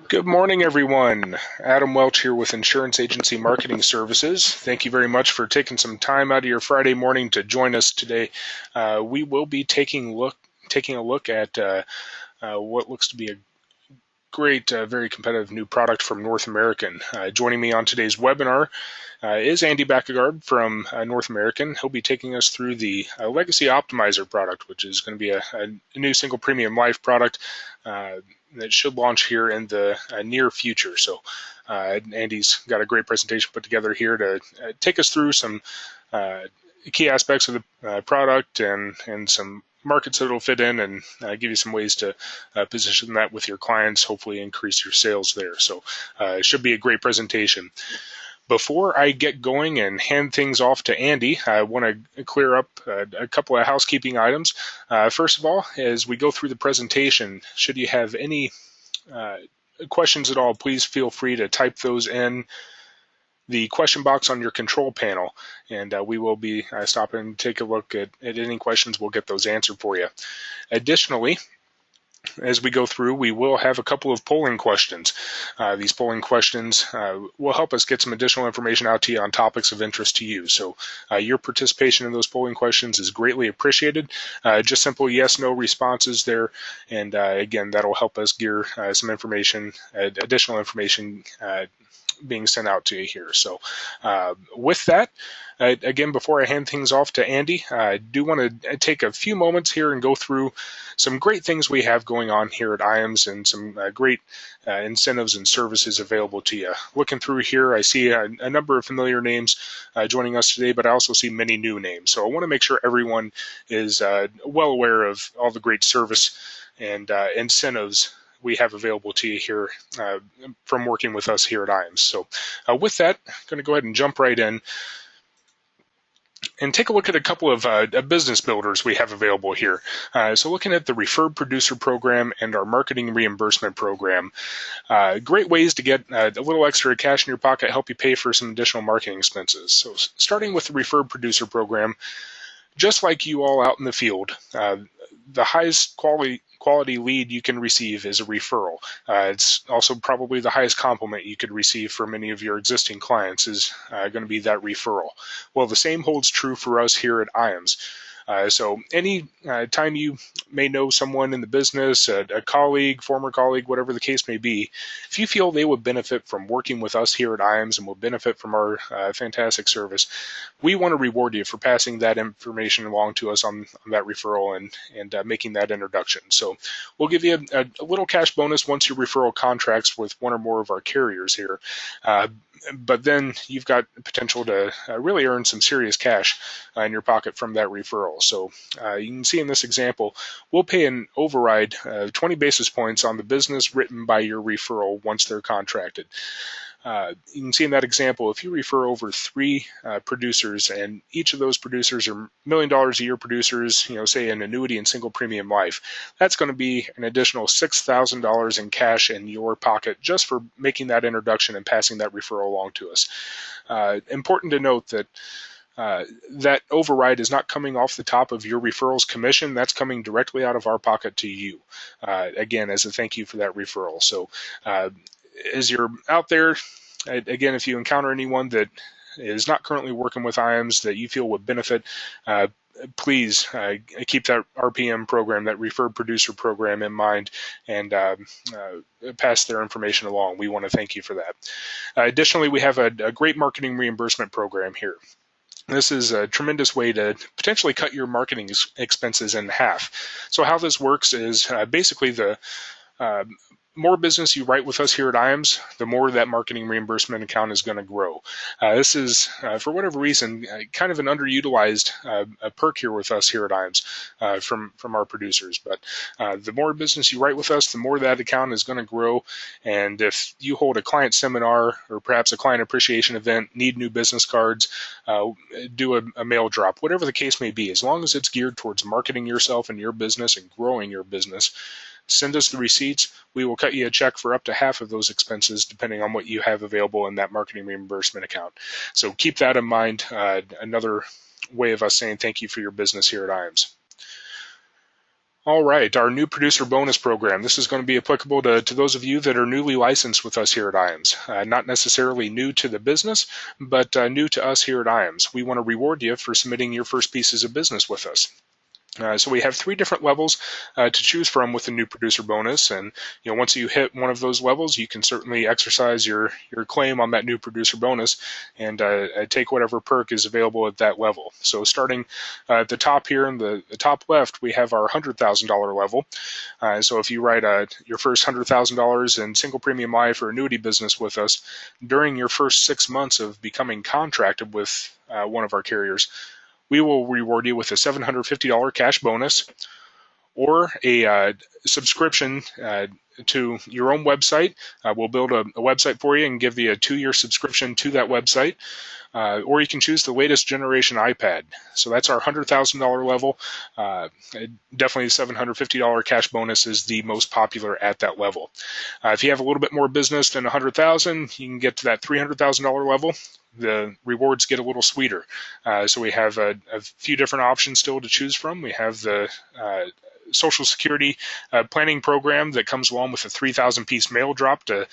Good morning, everyone. Adam Welch here with Insurance Agency Marketing Services. Thank you very much for taking some time out of your Friday morning to join us today. We will be taking a look at what looks to be a great, very competitive new product from North American. Joining me on today's webinar is Andy Backegard from North American. He'll be taking us through the Legacy Optimizer product, which is going to be a new single premium life product that should launch here in the near future. So Andy's got a great presentation put together here to take us through some key aspects of the product and some markets that it'll fit in, and give you some ways to position that with your clients, hopefully increase your sales there. So it should be a great presentation. Before I get going and hand things off to Andy, I want to clear up a couple of housekeeping items. First of all, as we go through the presentation, should you have any questions at all, please feel free to type those in the question box on your control panel, and we will be stopping and take a look at any questions. We'll get those answered for you. Additionally, as we go through, we will have a couple of polling questions. These polling questions will help us get some additional information out to you on topics of interest to you. So your participation in those polling questions is greatly appreciated. Just simple yes, no responses there. And again, that'll help us gear some information, additional information being sent out to you here. So with that, again, before I hand things off to Andy, I do want to take a few moments here and go through some great things we have going on here at IAMS and some great incentives and services available to you. Looking through here, I see a number of familiar names joining us today, but I also see many new names. So I want to make sure everyone is well aware of all the great service and incentives we have available to you here from working with us here at IAMS. So with that, I'm going to go ahead and jump right in and take a look at a couple of business builders we have available here. So looking at the Referred Producer Program and our Marketing Reimbursement Program, great ways to get a little extra cash in your pocket, help you pay for some additional marketing expenses. So starting with the Referred Producer Program, just like you all out in the field, the highest quality lead you can receive is a referral. It's also probably the highest compliment you could receive for many of your existing clients is going to be that referral. Well, the same holds true for us here at IAMS. So any time you may know someone in the business, a colleague, former colleague, whatever the case may be, if you feel they would benefit from working with us here at IAMS and will benefit from our fantastic service, we want to reward you for passing that information along to us on that referral and making that introduction. So we'll give you a little cash bonus once your referral contracts with one or more of our carriers here. But then you've got potential to really earn some serious cash in your pocket from that referral. So you can see in this example, we'll pay an override 20 basis points on the business written by your referral once they're contracted. You can see in that example, if you refer over 3 producers and each of those producers are $1 million a year producers, say an annuity and single premium life, that's going to be an additional $6,000 in cash in your pocket just for making that introduction and passing that referral along to us. Important to note that that override is not coming off the top of your referral's commission. That's coming directly out of our pocket to you, again, as a thank you for that referral. So as you're out there, again, if you encounter anyone that is not currently working with IAMS that you feel would benefit, please keep that RPM program, that Referred Producer Program in mind, and pass their information along. We want to thank you for that. Additionally, we have a great Marketing Reimbursement Program here. This is a tremendous way to potentially cut your marketing expenses in half. So how this works is basically the more business you write with us here at IAMS, the more that marketing reimbursement account is going to grow. This is, for whatever reason, kind of an underutilized perk here with us here at IAMS from our producers. But the more business you write with us, the more that account is going to grow. And if you hold a client seminar or perhaps a client appreciation event, need new business cards, do a mail drop, whatever the case may be, as long as it's geared towards marketing yourself and your business and growing your business, send us the receipts. We will cut you a check for up to half of those expenses, depending on what you have available in that marketing reimbursement account. So keep that in mind. Another way of us saying thank you for your business here at IAMS. All right, our new producer bonus program. This is going to be applicable to those of you that are newly licensed with us here at IAMS. Not necessarily new to the business, but new to us here at IAMS. We want to reward you for submitting your first pieces of business with us. So we have 3 different levels to choose from with the new producer bonus, and once you hit one of those levels, you can certainly exercise your claim on that new producer bonus and take whatever perk is available at that level. So starting at the top here in the top left, we have our $100,000 level. So if you write your first $100,000 in single premium life or annuity business with us during your first 6 months of becoming contracted with one of our carriers, we will reward you with a $750 cash bonus or a subscription to your own website. We'll build a website for you and give you a 2-year subscription to that website. Or you can choose the latest generation iPad. So that's our $100,000 level. Definitely the $750 cash bonus is the most popular at that level. If you have a little bit more business than $100,000, you can get to that $300,000 level. The rewards get a little sweeter. So we have a few different options still to choose from. We have the Social Security planning program that comes along with a 3,000-piece mail drop to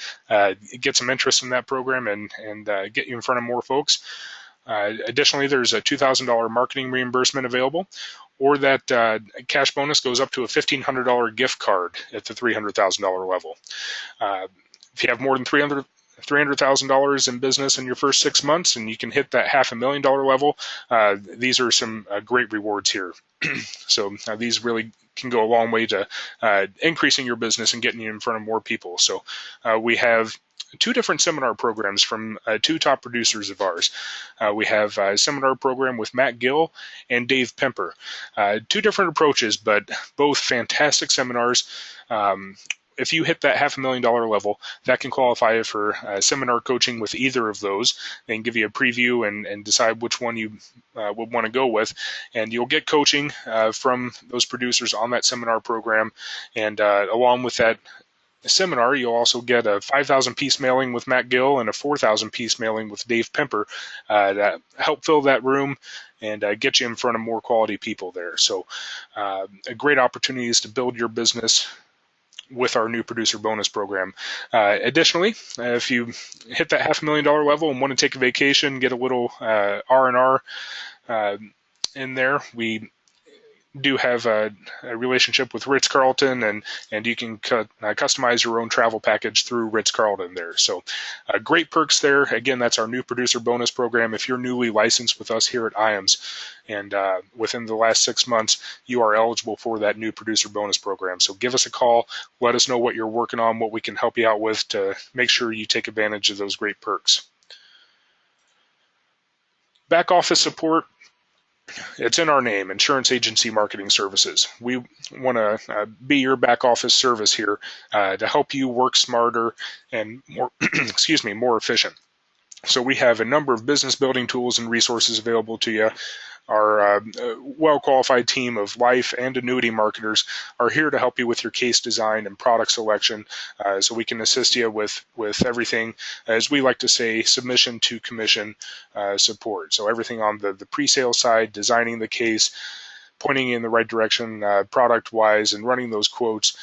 get some interest in that program and get you in front of more folks. Additionally, there's a $2,000 marketing reimbursement available, or that cash bonus goes up to a $1,500 gift card at the $300,000 level. If you have more than $300,000 in business in your first 6 months, and you can hit that $500,000 level, these are some great rewards here. So these really can go a long way to increasing your business and getting you in front of more people. So we have 2 different seminar programs from 2 top producers of ours. We have a seminar program with Matt Gill and Dave Pemper. 2 different approaches, but both fantastic seminars. If you hit that $500,000 level, that can qualify you for seminar coaching with either of those. They can give you a preview and decide which one you would want to go with. And you'll get coaching from those producers on that seminar program. And along with that seminar, you'll also get a 5,000-piece mailing with Matt Gill and a 4,000-piece mailing with Dave Pemper that help fill that room and get you in front of more quality people there. So a great opportunity is to build your business with our new producer bonus program. Additionally, if you hit that $500,000 level and want to take a vacation, get a little R&R in there, we do have a relationship with Ritz-Carlton, and you can customize your own travel package through Ritz-Carlton there. So great perks there. Again, that's our new producer bonus program. If you're newly licensed with us here at IAMS, and within the last 6 months, you are eligible for that new producer bonus program. So give us a call. Let us know what you're working on, what we can help you out with to make sure you take advantage of those great perks. Back office support. It's in our name, Insurance Agency Marketing Services. We want to be your back office service here to help you work smarter and more, more efficient. So we have a number of business building tools and resources available to you. Our well-qualified team of life and annuity marketers are here to help you with your case design and product selection, so we can assist you with everything, as we like to say, submission to commission support. So everything on the pre-sale side, designing the case, pointing you in the right direction product-wise, and running those quotes,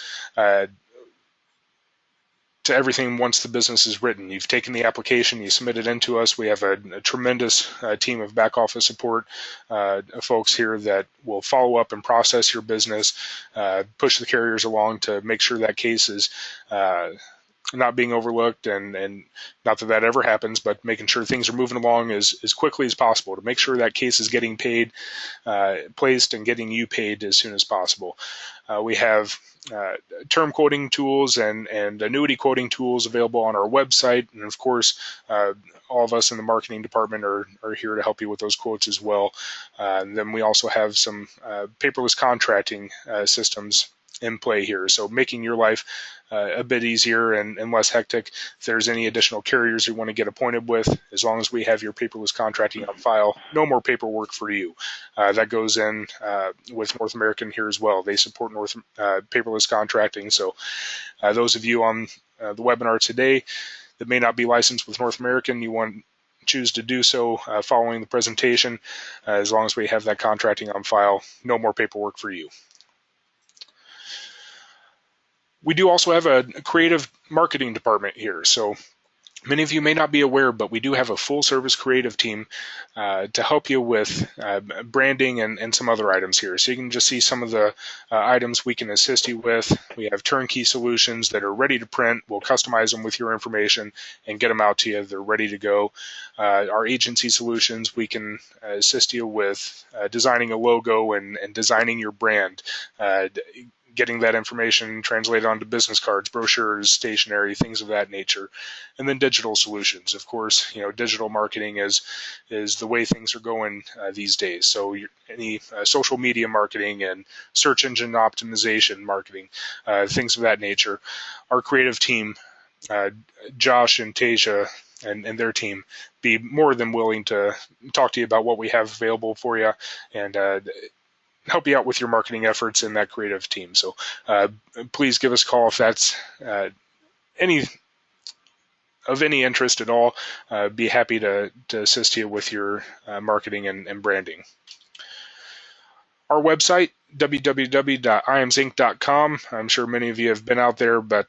to everything once the business is written. You've taken the application, you submit it into us. We have a tremendous team of back office support folks here that will follow up and process your business, push the carriers along to make sure that case is not being overlooked, and not that that ever happens, but making sure things are moving along as quickly as possible to make sure that case is getting paid, placed, and getting you paid as soon as possible. We have term quoting tools and annuity quoting tools available on our website, and of course all of us in the marketing department are here to help you with those quotes as well. And then we also have some paperless contracting systems in play here, so making your life a bit easier and less hectic. If there's any additional carriers you want to get appointed with, as long as we have your paperless contracting on file, no more paperwork for you. That goes in with North American here as well. They support paperless contracting. So those of you on the webinar today that may not be licensed with North American, you want choose to do so following the presentation, as long as we have that contracting on file, no more paperwork for you. We do also have a creative marketing department here. So many of you may not be aware, but we do have a full service creative team to help you with branding and some other items here. So you can just see some of the items we can assist you with. We have turnkey solutions that are ready to print. We'll customize them with your information and get them out to you. They're ready to go. Our agency solutions, we can assist you with designing a logo and designing your brand. Getting that information translated onto business cards, brochures, stationery, things of that nature. And then digital solutions. Of course, digital marketing is the way things are going these days. So any social media marketing and search engine optimization marketing, things of that nature. Our creative team, Josh and Tasia and their team, be more than willing to talk to you about what we have available for you and help you out with your marketing efforts in that creative team. So please give us a call if that's any interest at all. Be happy to assist you with your marketing and branding. Our website, www.iamsinc.com. I'm sure many of you have been out there, but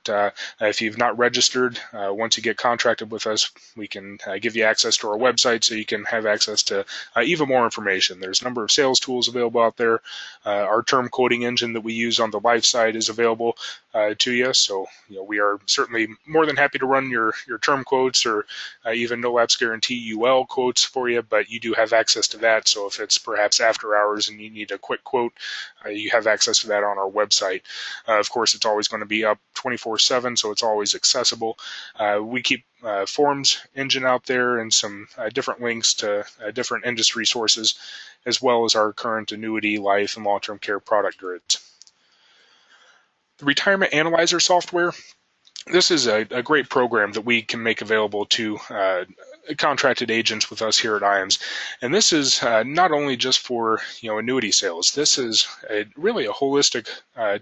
if you've not registered, once you get contracted with us, we can give you access to our website so you can have access to even more information. There's a number of sales tools available out there. Our term quoting engine that we use on the life side is available to you. So we are certainly more than happy to run your term quotes or even no lapse guarantee UL quotes for you, but you do have access to that. So if it's perhaps after hours and you need a quick quote, you have access to that on our website. Of course, it's always going to be up 24/7, so it's always accessible. We keep forms engine out there and some different links to different industry sources, as well as our current annuity, life, and long-term care product grids. The Retirement Analyzer software, this is a great program that we can make available to contracted agents with us here at IAMS. And this is not only just for annuity sales. This is really a holistic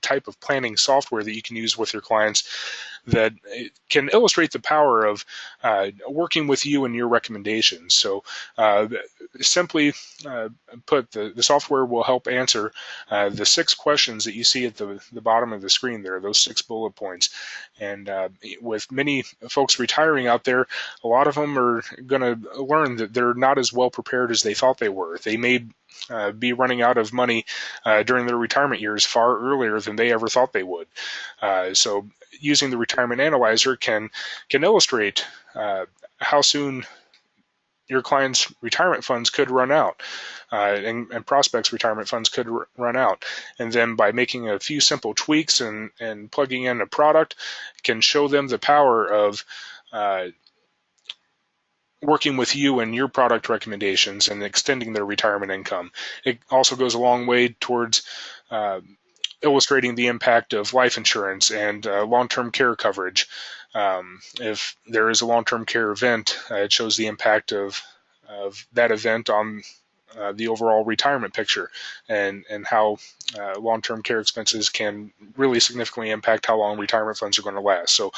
type of planning software that you can use with your clients that can illustrate the power of working with you and your recommendations. So simply put, the software will help answer the 6 questions that you see at the bottom of the screen there, those 6 bullet points. And with many folks retiring out there, a lot of them are going to learn that they're not as well prepared as they thought they were. They may be running out of money during their retirement years far earlier than they ever thought they would. So using the Retirement Analyzer can illustrate how soon your client's retirement funds could run out, and prospects' retirement funds could run out. And then by making a few simple tweaks and plugging in a product, can show them the power of working with you and your product recommendations and extending their retirement income. It also goes a long way towards illustrating the impact of life insurance and long-term care coverage. If there is a long-term care event, it shows the impact of that event on the overall retirement picture and how long-term care expenses can really significantly impact how long retirement funds are going to last. So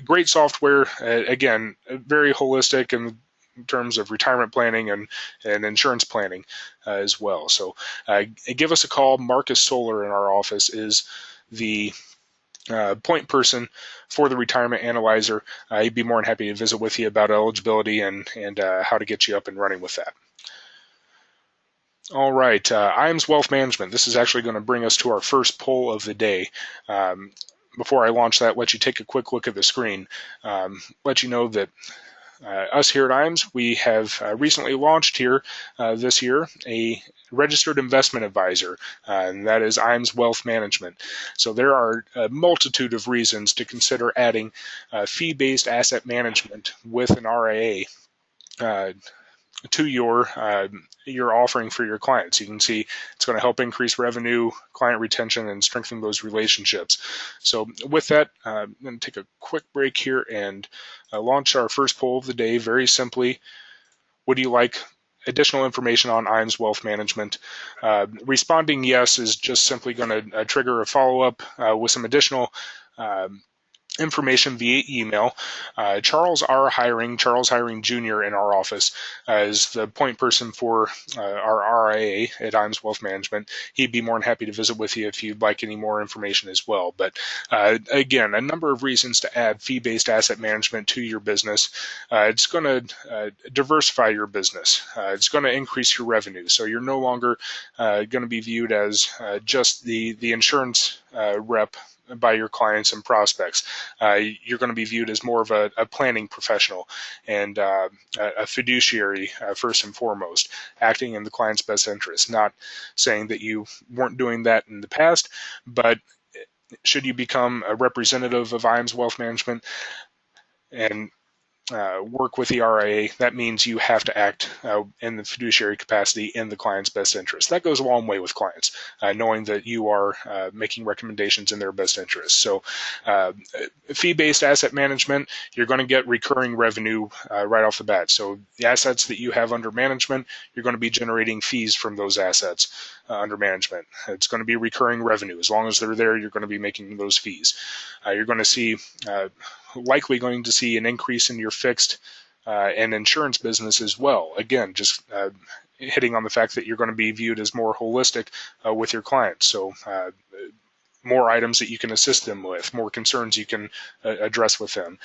great software, again, very holistic in terms of retirement planning and insurance planning as well. So give us a call. Marcus Solar in our office is the point person for the Retirement Analyzer. He'd be more than happy to visit with you about eligibility and how to get you up and running with that. All right, IAMS Wealth Management. This is actually going to bring us to our first poll of the day. Before I launch that, let you take a quick look at the screen. Let you know that us here at IAMS, we have recently launched here this year a registered investment advisor, and that is IAMS Wealth Management. So there are a multitude of reasons to consider adding fee-based asset management with an RIA to your offering for your clients. You can see it's going to help increase revenue, client retention, and strengthen those relationships. So with that, I'm going to take a quick break here and launch our first poll of the day. Very simply, would you like additional information on IAMS Wealth Management? Responding yes is just simply going to trigger a follow-up with some additional information via email. Charles Hiring Jr. in our office is the point person for our RIA at IAMS Wealth Management. He'd be more than happy to visit with you if you'd like any more information as well. But again, a number of reasons to add fee-based asset management to your business. It's going to diversify your business. It's going to increase your revenue. So you're no longer going to be viewed as just the insurance rep by your clients and prospects. You're going to be viewed as more of a planning professional and a fiduciary first and foremost, acting in the client's best interest. Not saying that you weren't doing that in the past, but should you become a representative of IAMS Wealth Management and work with the RIA, that means you have to act in the fiduciary capacity in the client's best interest. That goes a long way with clients, knowing that you are making recommendations in their best interest. So fee-based asset management, you're going to get recurring revenue right off the bat. So the assets that you have under management, you're going to be generating fees from those assets under management. It's going to be recurring revenue. As long as they're there, you're going to be making those fees. You're going to see likely going to see an increase in your fixed and insurance business as well. Again, just hitting on the fact that you're going to be viewed as more holistic with your clients. So more items that you can assist them with, more concerns you can address with them.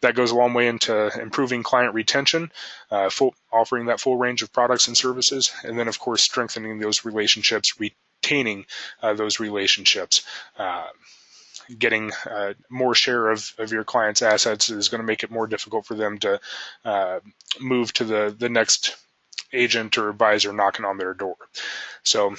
That goes a long way into improving client retention, offering that full range of products and services, and then, of course, strengthening those relationships, retaining those relationships. Getting more share of your client's assets is going to make it more difficult for them to move to the next agent or advisor knocking on their door. So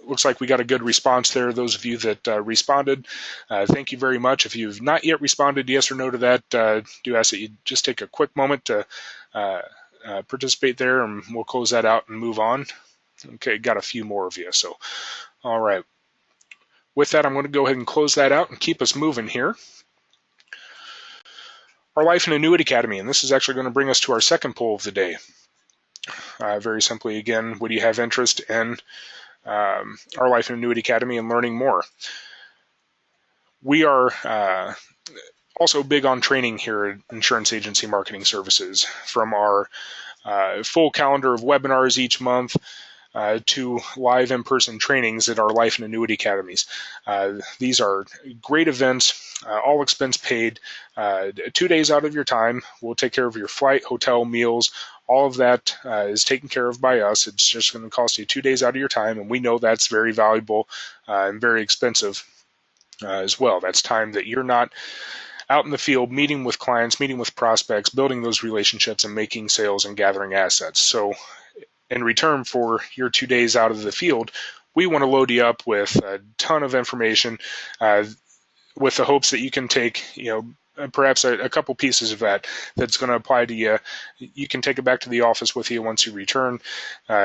looks like we got a good response there. Those of you that responded, thank you very much. If you've not yet responded yes or no to that, do ask that you just take a quick moment to participate there, and we'll close that out and move on. Okay, got a few more of you. So, all right. With that, I'm going to go ahead and close that out and keep us moving here. Our Life and Annuity Academy, and this is actually going to bring us to our second poll of the day. Very simply, again, would you have interest in our Life and Annuity Academy and learning more? We are also big on training here at Insurance Agency Marketing Services, from our full calendar of webinars each month to live in-person trainings at our Life and Annuity Academies. These are great events, all expense paid, 2 days out of your time. We'll take care of your flight, hotel, meals. All of that is taken care of by us. It's just going to cost you 2 days out of your time, and we know that's very valuable and very expensive as well. That's time that you're not out in the field meeting with clients, meeting with prospects, building those relationships, and making sales and gathering assets. So in return for your 2 days out of the field, we want to load you up with a ton of information with the hopes that you can take, perhaps a couple pieces of that's going to apply to you. You can take it back to the office with you once you return,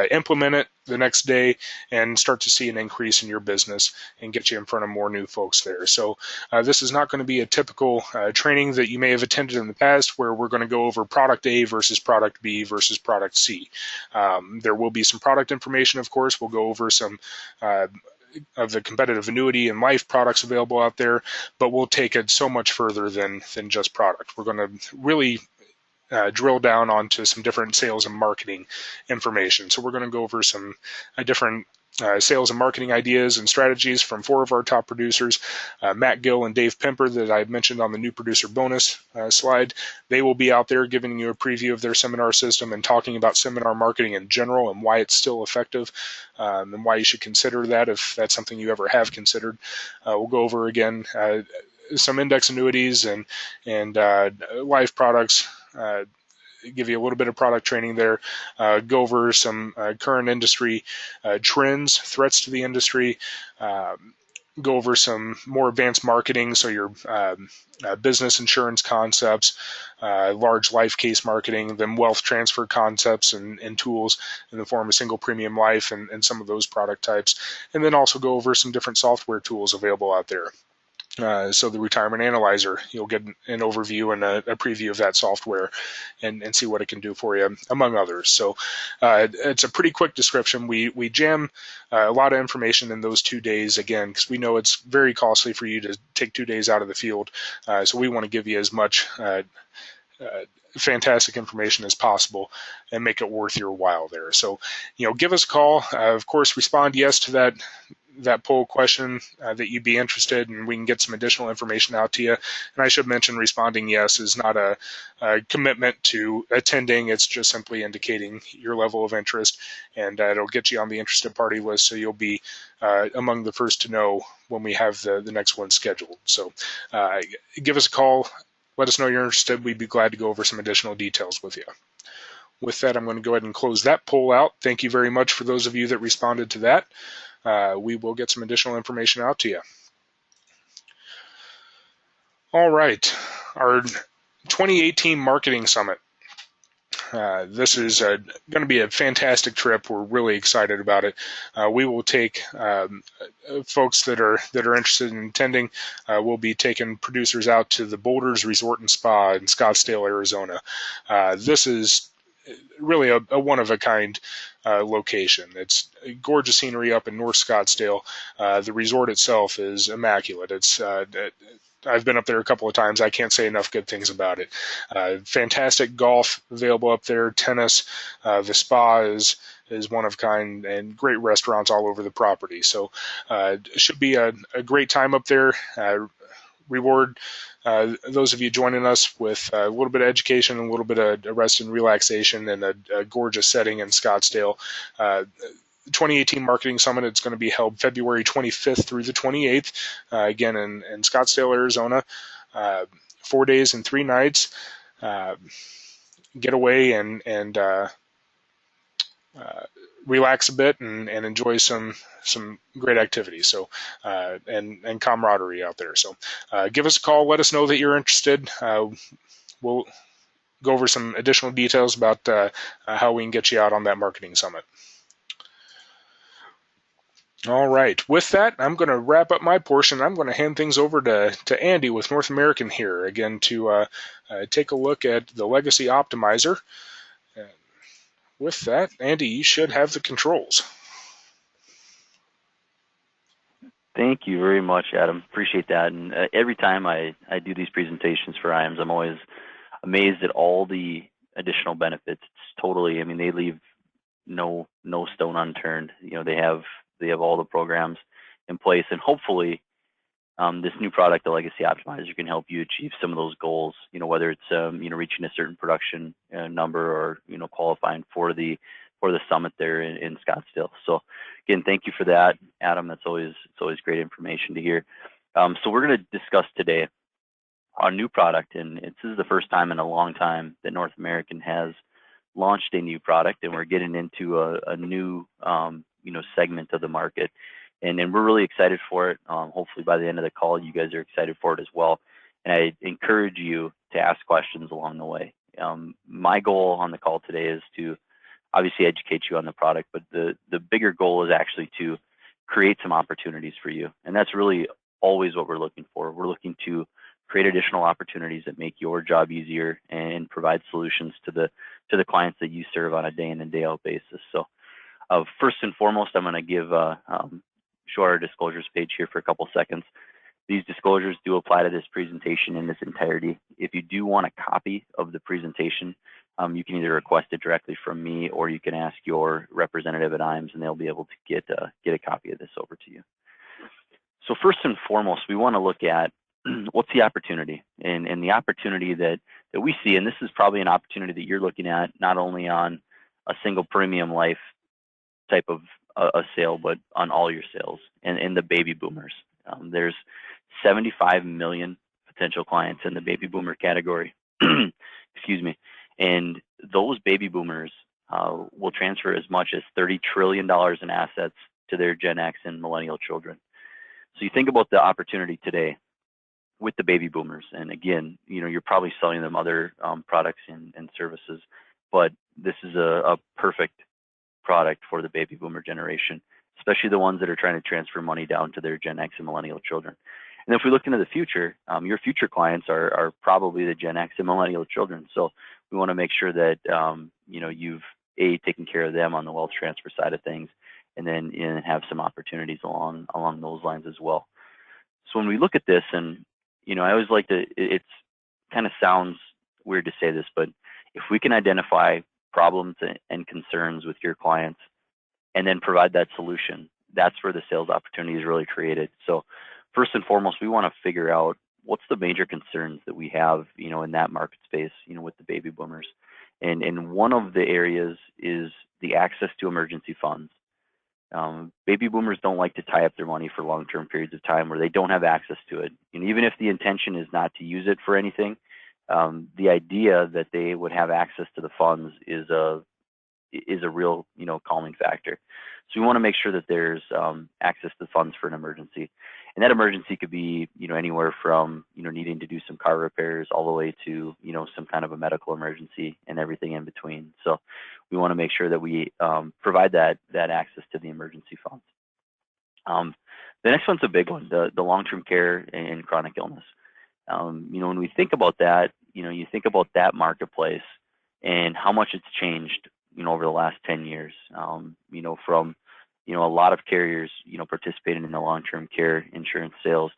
implement it the next day, and start to see an increase in your business and get you in front of more new folks there. So this is not going to be a typical training that you may have attended in the past, where we're going to go over product A versus product B versus product C. There will be some product information, of course. We'll go over some of the competitive annuity and life products available out there, but we'll take it so much further than just product. We're going to really drill down onto some different sales and marketing information. So we're going to go over some different sales and marketing ideas and strategies from 4 of our top producers, Matt Gill and Dave Pimper, that I mentioned on the new producer bonus slide. They will be out there giving you a preview of their seminar system and talking about seminar marketing in general and why it's still effective, and why you should consider that if that's something you ever have considered. We'll go over again some index annuities and life products, give you a little bit of product training there, go over some current industry trends, threats to the industry, go over some more advanced marketing, so your business insurance concepts, large life case marketing, then wealth transfer concepts and tools in the form of single premium life and some of those product types, and then also go over some different software tools available out there. So the Retirement Analyzer, you'll get an overview and a preview of that software and see what it can do for you, among others. So it's a pretty quick description. We jam a lot of information in those 2 days, again, because we know it's very costly for you to take 2 days out of the field. So we want to give you as much fantastic information as possible and make it worth your while there. So, give us a call. Of course, respond yes to that poll question that you'd be interested, and we can get some additional information out to you. And I should mention, responding yes is not a commitment to attending. It's just simply indicating your level of interest, and it'll get you on the interested party list, so you'll be among the first to know when we have the next one scheduled. So give us a call. Let us know you're interested. We'd be glad to go over some additional details with you. With that, I'm going to go ahead and close that poll out. Thank you very much for those of you that responded to that. We will get some additional information out to you. All right, our 2018 Marketing Summit. This is going to be a fantastic trip. We're really excited about it. We will take folks that are interested in attending. We'll be taking producers out to the Boulders Resort and Spa in Scottsdale, Arizona. This is really a one-of-a-kind location. It's gorgeous scenery up in North Scottsdale. The resort itself is immaculate. I've been up there a couple of times. I can't say enough good things about it. Fantastic golf available up there, tennis. The spa is one of a kind, and great restaurants all over the property. So it should be a great time up there. Reward those of you joining us with a little bit of education, a little bit of rest and relaxation, and a gorgeous setting in Scottsdale. 2018 Marketing Summit, it's going to be held February 25th through the 28th, again in Scottsdale, Arizona. 4 days and 3 nights. Get away and relax a bit and enjoy some great activities. So and camaraderie out there. So give us a call. Let us know that you're interested. We'll go over some additional details about how we can get you out on that Marketing Summit. All right. With that, I'm going to wrap up my portion. I'm going to hand things over to Andy with North American here again to take a look at the Legacy Optimizer. And with that, Andy, you should have the controls. Thank you very much, Adam. Appreciate that. And every time I do these presentations for IAMS, I'm always amazed at all the additional benefits. It's totally, I mean, they leave no stone unturned. They have all the programs in place, and hopefully this new product, the Legacy Optimizer, can help you achieve some of those goals, whether it's reaching a certain production number or qualifying for the summit there in Scottsdale. So again, thank you for that, Adam. It's always great information to hear. So we're going to discuss today our new product, and this is the first time in a long time that North American has launched a new product, and we're getting into a new segment of the market, and we're really excited for it. Hopefully by the end of the call, you guys are excited for it as well. And I encourage you to ask questions along the way. My goal on the call today is to obviously educate you on the product, but the bigger goal is actually to create some opportunities for you. And that's really always what we're looking for. We're looking to create additional opportunities that make your job easier and provide solutions to the clients that you serve on a day in and day out basis. So first and foremost, I'm going to give show our disclosures page here for a couple seconds. These disclosures do apply to this presentation in its entirety. If you do want a copy of the presentation, you can either request it directly from me, or you can ask your representative at IAMS, and they'll be able to get a copy of this over to you. So first and foremost, we want to look at what's the opportunity, and the opportunity that we see, and this is probably an opportunity that you're looking at not only on a single premium life type of a sale, but on all your sales, and the baby boomers. There's 75 million potential clients in the baby boomer category. Excuse me. And those baby boomers will transfer as much as $30 trillion in assets to their Gen X and millennial children. So you think about the opportunity today with the baby boomers, and again, you're probably selling them other products and services, but this is a perfect product for the baby boomer generation, especially the ones that are trying to transfer money down to their Gen X and millennial children. And if we look into the future, your future clients are probably the Gen X and millennial children. So we want to make sure that you've taken care of them on the wealth transfer side of things, and then have some opportunities along those lines as well. So when we look at this, and I always like to, it's kind of sounds weird to say this, but if we can identify problems and concerns with your clients and then provide that solution, that's where the sales opportunity is really created. So first and foremost, we want to figure out what's the major concerns that we have, in that market space, with the baby boomers. And one of the areas is the access to emergency funds. Baby boomers don't like to tie up their money for long-term periods of time where they don't have access to it. And even if the intention is not to use it for anything, the idea that they would have access to the funds is a real, calming factor. So we want to make sure that there's access to funds for an emergency. And that emergency could be, anywhere from, needing to do some car repairs all the way to, some kind of a medical emergency and everything in between. So we want to make sure that we provide that access to the emergency funds. The next one's a big one, the long-term care and chronic illness. When we think about that, you think about that marketplace and how much it's changed, over the last 10 years, from, a lot of carriers, participating in the long-term care insurance sales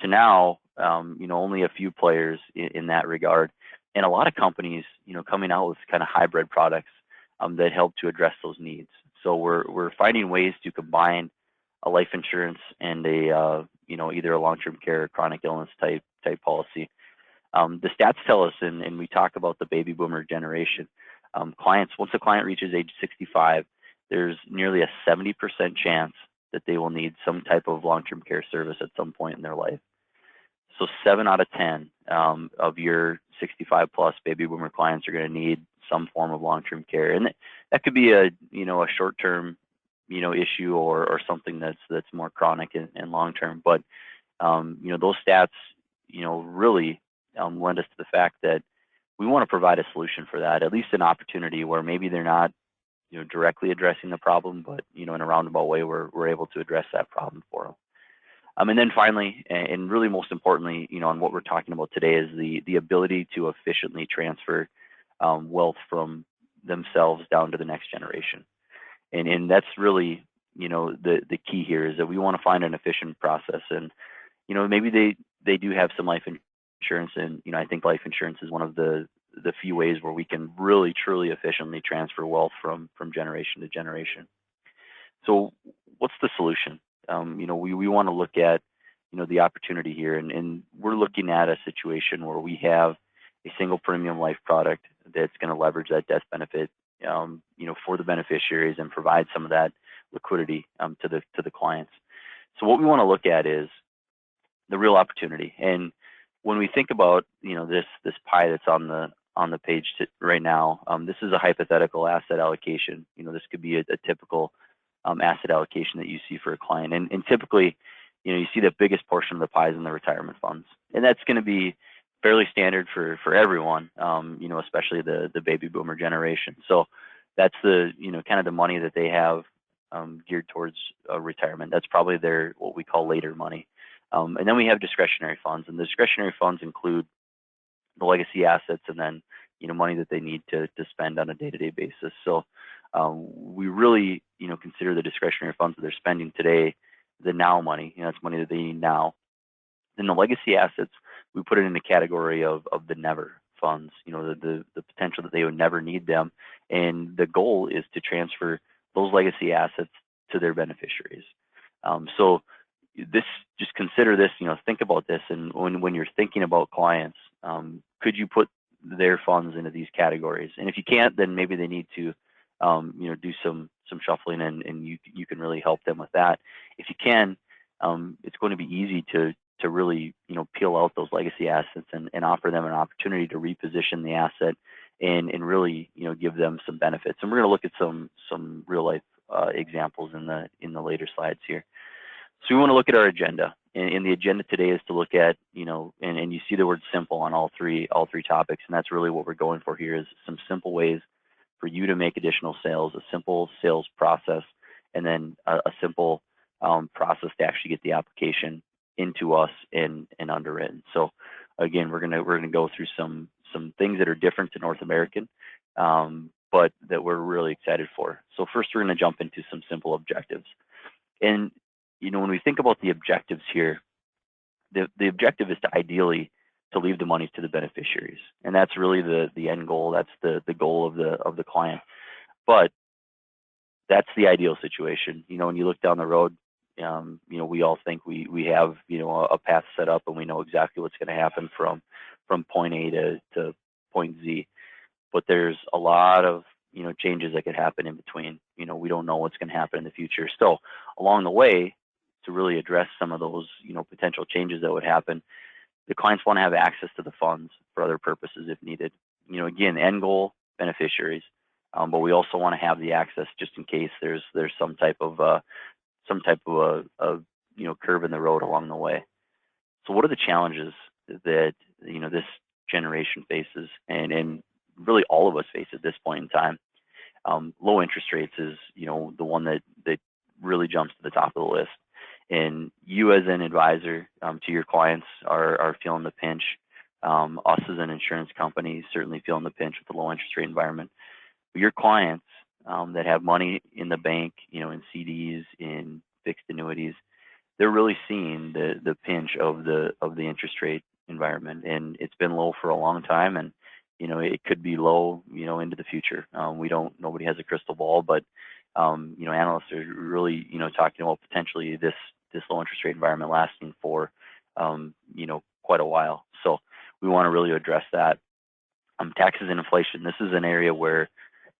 to now, only a few players in that regard, and a lot of companies, coming out with kind of hybrid products that help to address those needs. So we're finding ways to combine a life insurance and a, either a long-term care or chronic illness type policy. The stats tell us, and we talk about the baby boomer generation, once a client reaches age 65, there's nearly a 70% chance that they will need some type of long-term care service at some point in their life. So 7 out of 10 of your 65 plus baby boomer clients are going to need some form of long-term care. And that could be a short-term, issue or something that's more chronic and long-term. But, those stats, really lend us to the fact that we want to provide a solution for that, at least an opportunity where maybe they're not, directly addressing the problem, but, in a roundabout way, we're able to address that problem for them. And then finally, and really most importantly, on what we're talking about today is the ability to efficiently transfer wealth from themselves down to the next generation. And that's really, the key here is that we want to find an efficient process. And, maybe they do have some life insurance, and, I think life insurance is one of the few ways where we can really, truly efficiently transfer wealth from generation to generation. So what's the solution? We want to look at, the opportunity here, and we're looking at a situation where we have a single premium life product that's going to leverage that death benefit, for the beneficiaries and provide some of that liquidity to the clients. So what we want to look at is the real opportunity. And when we think about, this pie that's on the page right now, this is a hypothetical asset allocation. This could be a typical asset allocation that you see for a client. And typically, you see the biggest portion of the pie is in the retirement funds. And that's going to be fairly standard for everyone, especially the baby boomer generation. So that's the, kind of the money that they have geared towards retirement. That's probably their, what we call later money. And then we have discretionary funds, and the discretionary funds include the legacy assets and then, money that they need to spend on a day-to-day basis. So we really, consider the discretionary funds that they're spending today the now money. It's money that they need now. Then the legacy assets, we put it in the category of the never funds, the potential that they would never need them. And the goal is to transfer those legacy assets to their beneficiaries. So just consider this, think about this. And when you're thinking about clients, could you put their funds into these categories? And if you can't, then maybe they need to, do some shuffling, and you can really help them with that. If you can, it's going to be easy to really, peel out those legacy assets and offer them an opportunity to reposition the asset and really, give them some benefits. And we're going to look at some real life examples in the later slides here. So we want to look at our agenda, and the agenda today is to look at, and you see the word simple on all three topics, and that's really what we're going for here is some simple ways for you to make additional sales, a simple sales process, and then a simple process to actually get the application into us and underwritten. So again, we're gonna go through some things that are different to North American, but that we're really excited for. So first, we're gonna jump into some simple objectives. And when we think about the objectives here, the objective is to ideally to leave the money to the beneficiaries, and that's really the end goal. That's the goal of the client. But that's the ideal situation. When you look down the road, we all think we have a path set up, and we know exactly what's going to happen from point A to point Z. But there's a lot of changes that could happen in between. We don't know what's going to happen in the future. So along the way, to really address some of those potential changes that would happen, the clients want to have access to the funds for other purposes if needed. Again, end goal, beneficiaries, but we also want to have the access just in case there's some type of curve in the road along the way. So what are the challenges that this generation faces, and really all of us face at this point in time? Low interest rates is the one that really jumps to the top of the list. And you as an advisor to your clients are feeling the pinch. Us as an insurance company certainly feeling the pinch with the low interest rate environment. But your clients that have money in the bank, in CDs, in fixed annuities, they're really seeing the pinch of the interest rate environment, and it's been low for a long time, and it could be low into the future. Nobody has a crystal ball, but analysts are really talking about potentially this low interest rate environment lasting for quite a while. So we want to really address that. Taxes and inflation. This is an area where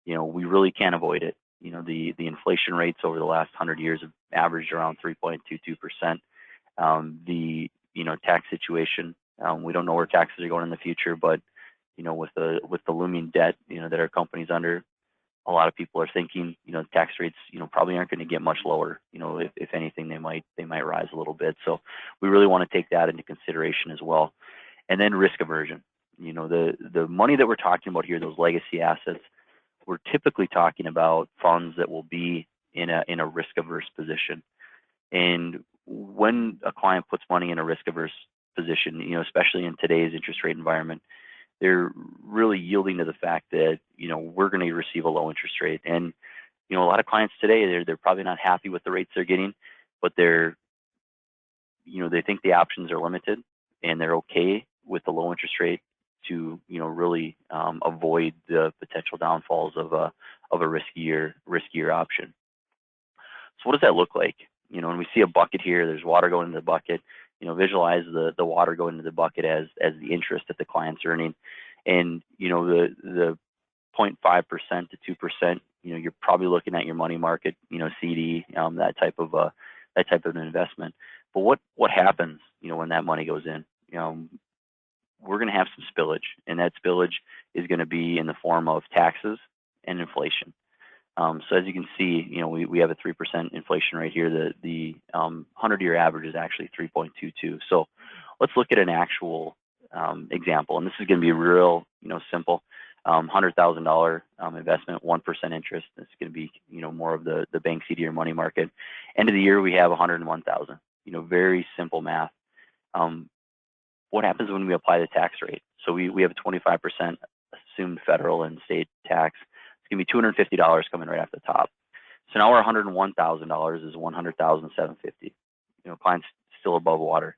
we really can't avoid it. The inflation rates over the last 100 years have averaged around 3.22%. The tax situation, we don't know where taxes are going in the future, but with the looming debt that our company's under, a lot of people are thinking tax rates probably aren't going to get much lower. If anything, they might rise a little bit. So we really want to take that into consideration as well. And then risk aversion. The money that we're talking about here, those legacy assets, we're typically talking about funds that will be in a risk averse position. And when a client puts money in a risk averse position, especially in today's interest rate environment, they're really yielding to the fact that we're going to receive a low interest rate. And a lot of clients today, they're probably not happy with the rates they're getting, but they think the options are limited, and they're okay with the low interest rate to really avoid the potential downfalls of a riskier option. So what does that look like? When we see a bucket here, there's water going into the bucket. Visualize the water going into the bucket as the interest that the client's earning, and the 0.5% to 2%. You're probably looking at your money market, CD, that type of an investment. But what happens, when that money goes in? We're going to have some spillage, and that spillage is going to be in the form of taxes and inflation. So as you can see, we have a 3% inflation rate here. The 100-year average is actually 3.22. So let's look at an actual example, and this is going to be real, simple. $100,000 investment, 1% interest. It's going to be, more of the bank CD or money market. End of the year, we have 101,000. Very simple math. What happens when we apply the tax rate? So we have a 25% assumed federal and state tax. It's going to be $250 coming right off the top. So now our $101,000 is $100,750. Clients still above water.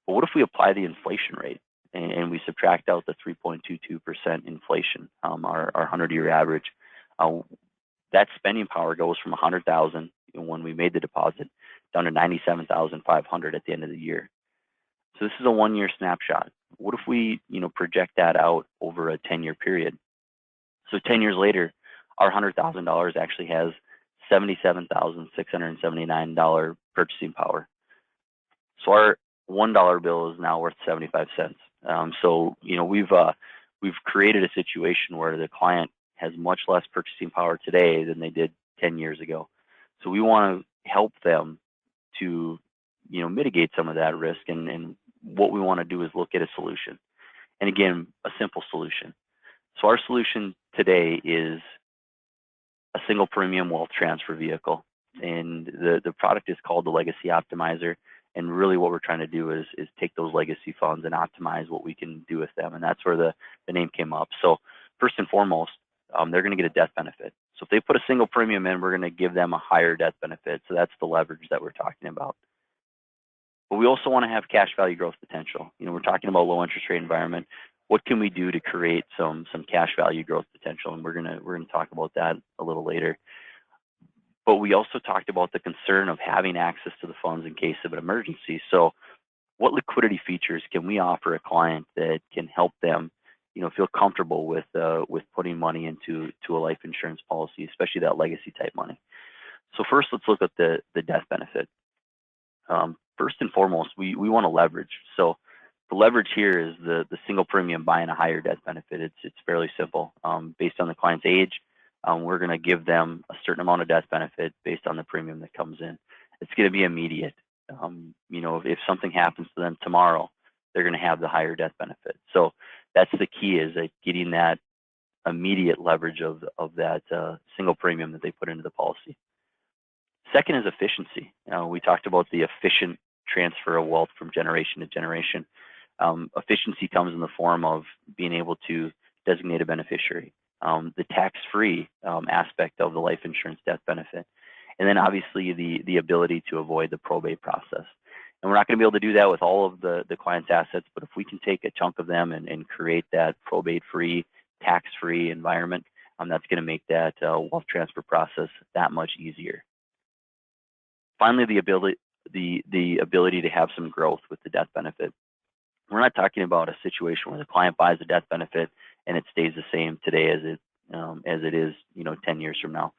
But what if we apply the inflation rate and we subtract out the 3.22% inflation, our 100-year average? That spending power goes from $100,000 when we made the deposit down to $97,500 at the end of the year. So this is a one-year snapshot. What if we, project that out over a 10-year period? So 10 years later, our $100,000 actually has $77,679 purchasing power. So our $1 bill is now worth 75 cents. So we've created a situation where the client has much less purchasing power today than they did 10 years ago. So we want to help them to mitigate some of that risk, and what we want to do is look at a solution. And again, a simple solution. So our solution today is a single premium wealth transfer vehicle, and the product is called the Legacy Optimizer. And really what we're trying to do is take those legacy funds and optimize what we can do with them. And that's where the name came up. So first and foremost, they're going to get a death benefit. So if they put a single premium in, we're going to give them a higher death benefit. So that's the leverage that we're talking about. But we also want to have cash value growth potential. We're talking about low interest rate environment. What can we do to create some cash value growth potential? And we're gonna talk about that a little later. But we also talked about the concern of having access to the funds in case of an emergency. So what liquidity features can we offer a client that can help them, feel comfortable with putting money into a life insurance policy, especially that legacy type money? So first, let's look at the death benefit. First and foremost, we want to leverage. So the leverage here is the single premium buying a higher death benefit. It's fairly simple. Based on the client's age, we're going to give them a certain amount of death benefit based on the premium that comes in. It's going to be immediate. If something happens to them tomorrow, they're going to have the higher death benefit. So that's the key, is getting that immediate leverage of that single premium that they put into the policy. Second is efficiency. We talked about the efficient transfer of wealth from generation to generation. Efficiency comes in the form of being able to designate a beneficiary, the tax-free aspect of the life insurance death benefit, and then obviously the ability to avoid the probate process. And we're not going to be able to do that with all of the client's assets, but if we can take a chunk of them and create that probate-free, tax-free environment, that's going to make that wealth transfer process that much easier. Finally, the ability to have some growth with the death benefit. We're not talking about a situation where the client buys a death benefit and it stays the same today as it is 10 years from now.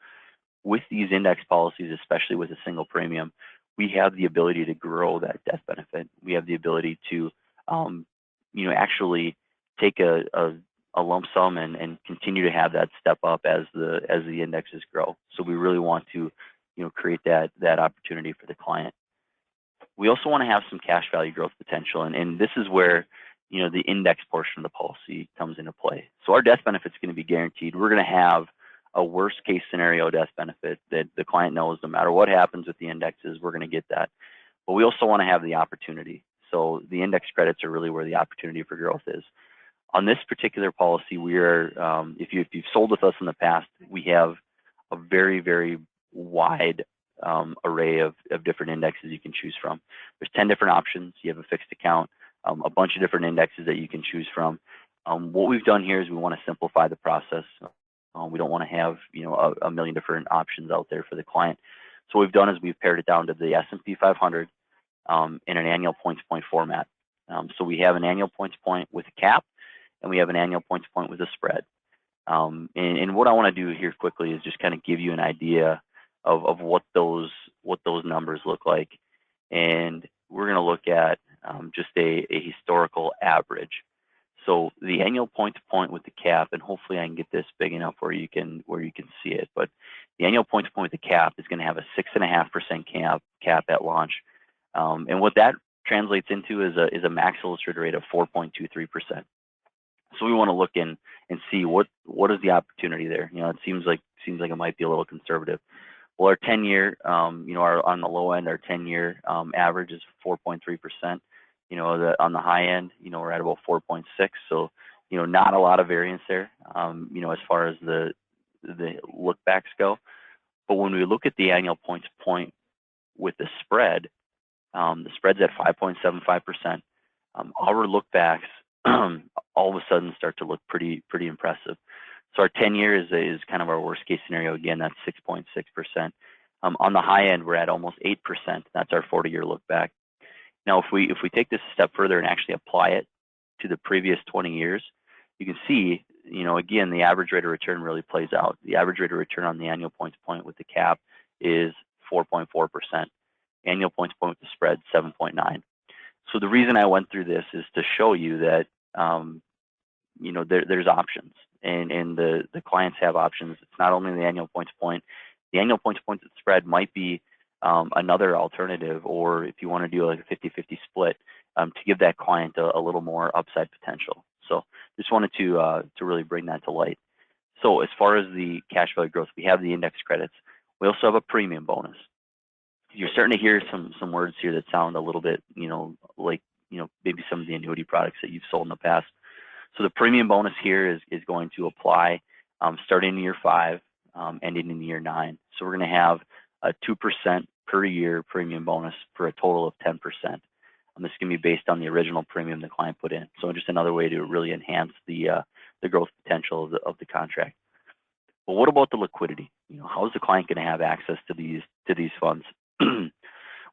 With these index policies, especially with a single premium, we have the ability to grow that death benefit. We have the ability to actually take a lump sum and continue to have that step up as the indexes grow. So we really want to create that opportunity for the client. We also want to have some cash value growth potential, and this is where the index portion of the policy comes into play. So our death benefit is going to be guaranteed. We're going to have a worst case scenario death benefit that the client knows no matter what happens with the indexes, we're going to get that. But we also want to have the opportunity. So the index credits are really where the opportunity for growth is. On this particular policy, we are, if you've sold with us in the past, we have a very, very wide array of different indexes you can choose from. There's 10 different options. You have a fixed account, a bunch of different indexes that you can choose from. What we've done here is we want to simplify the process. We don't want to have a million different options out there for the client. So what we've done is we've pared it down to the S&P 500 in an annual points-point format. So we have an annual points-point with a cap, and we have an annual points-point with a spread. And what I want to do here quickly is just kind of give you an idea of what those numbers look like. And we're going to look at just a historical average. So the annual point-to-point with the cap, and hopefully I can get this big enough where you can see it, but the annual point-to-point with the cap is going to have a 6.5% cap at launch. And what that translates into is a max illustrated rate of 4.23%. So we want to look in and see what is the opportunity there. It seems like it might be a little conservative. Well, our 10-year, on the low end, our 10-year average is 4.3%. On the high end, we're at about 4.6. So, not a lot of variance there, as far as the look backs go. But when we look at the annual point to point with the spread's at 5.75%. Our look backs all of a sudden start to look pretty impressive. So our 10-year is kind of our worst case scenario. Again, that's 6.6%. On the high end, we're at almost 8%. That's our 40-year look back. Now, if we take this a step further and actually apply it to the previous 20 years, you can see, again, the average rate of return really plays out. The average rate of return on the annual point-to-point with the cap is 4.4%. Annual point-to-point with the spread, 7.9. So the reason I went through this is to show you that, there's options, and the clients have options. It's not only the annual point-to-point. The annual point-to-point with the spread might be another alternative, or if you want to do like a 50-50 split, to give that client a little more upside potential. So just wanted to really bring that to light. So as far as the cash value growth, we have the index credits. We also have a premium bonus. you're starting to hear some words here that sound a little bit, like, maybe some of the annuity products that you've sold in the past. So the premium bonus here is going to apply starting in year 5, ending in year 9. So we're going to have a 2% per year premium bonus for a total of 10%. This is going to be based on the original premium the client put in. So just another way to really enhance the growth potential of the contract. But what about the liquidity? How is the client going to have access to these funds?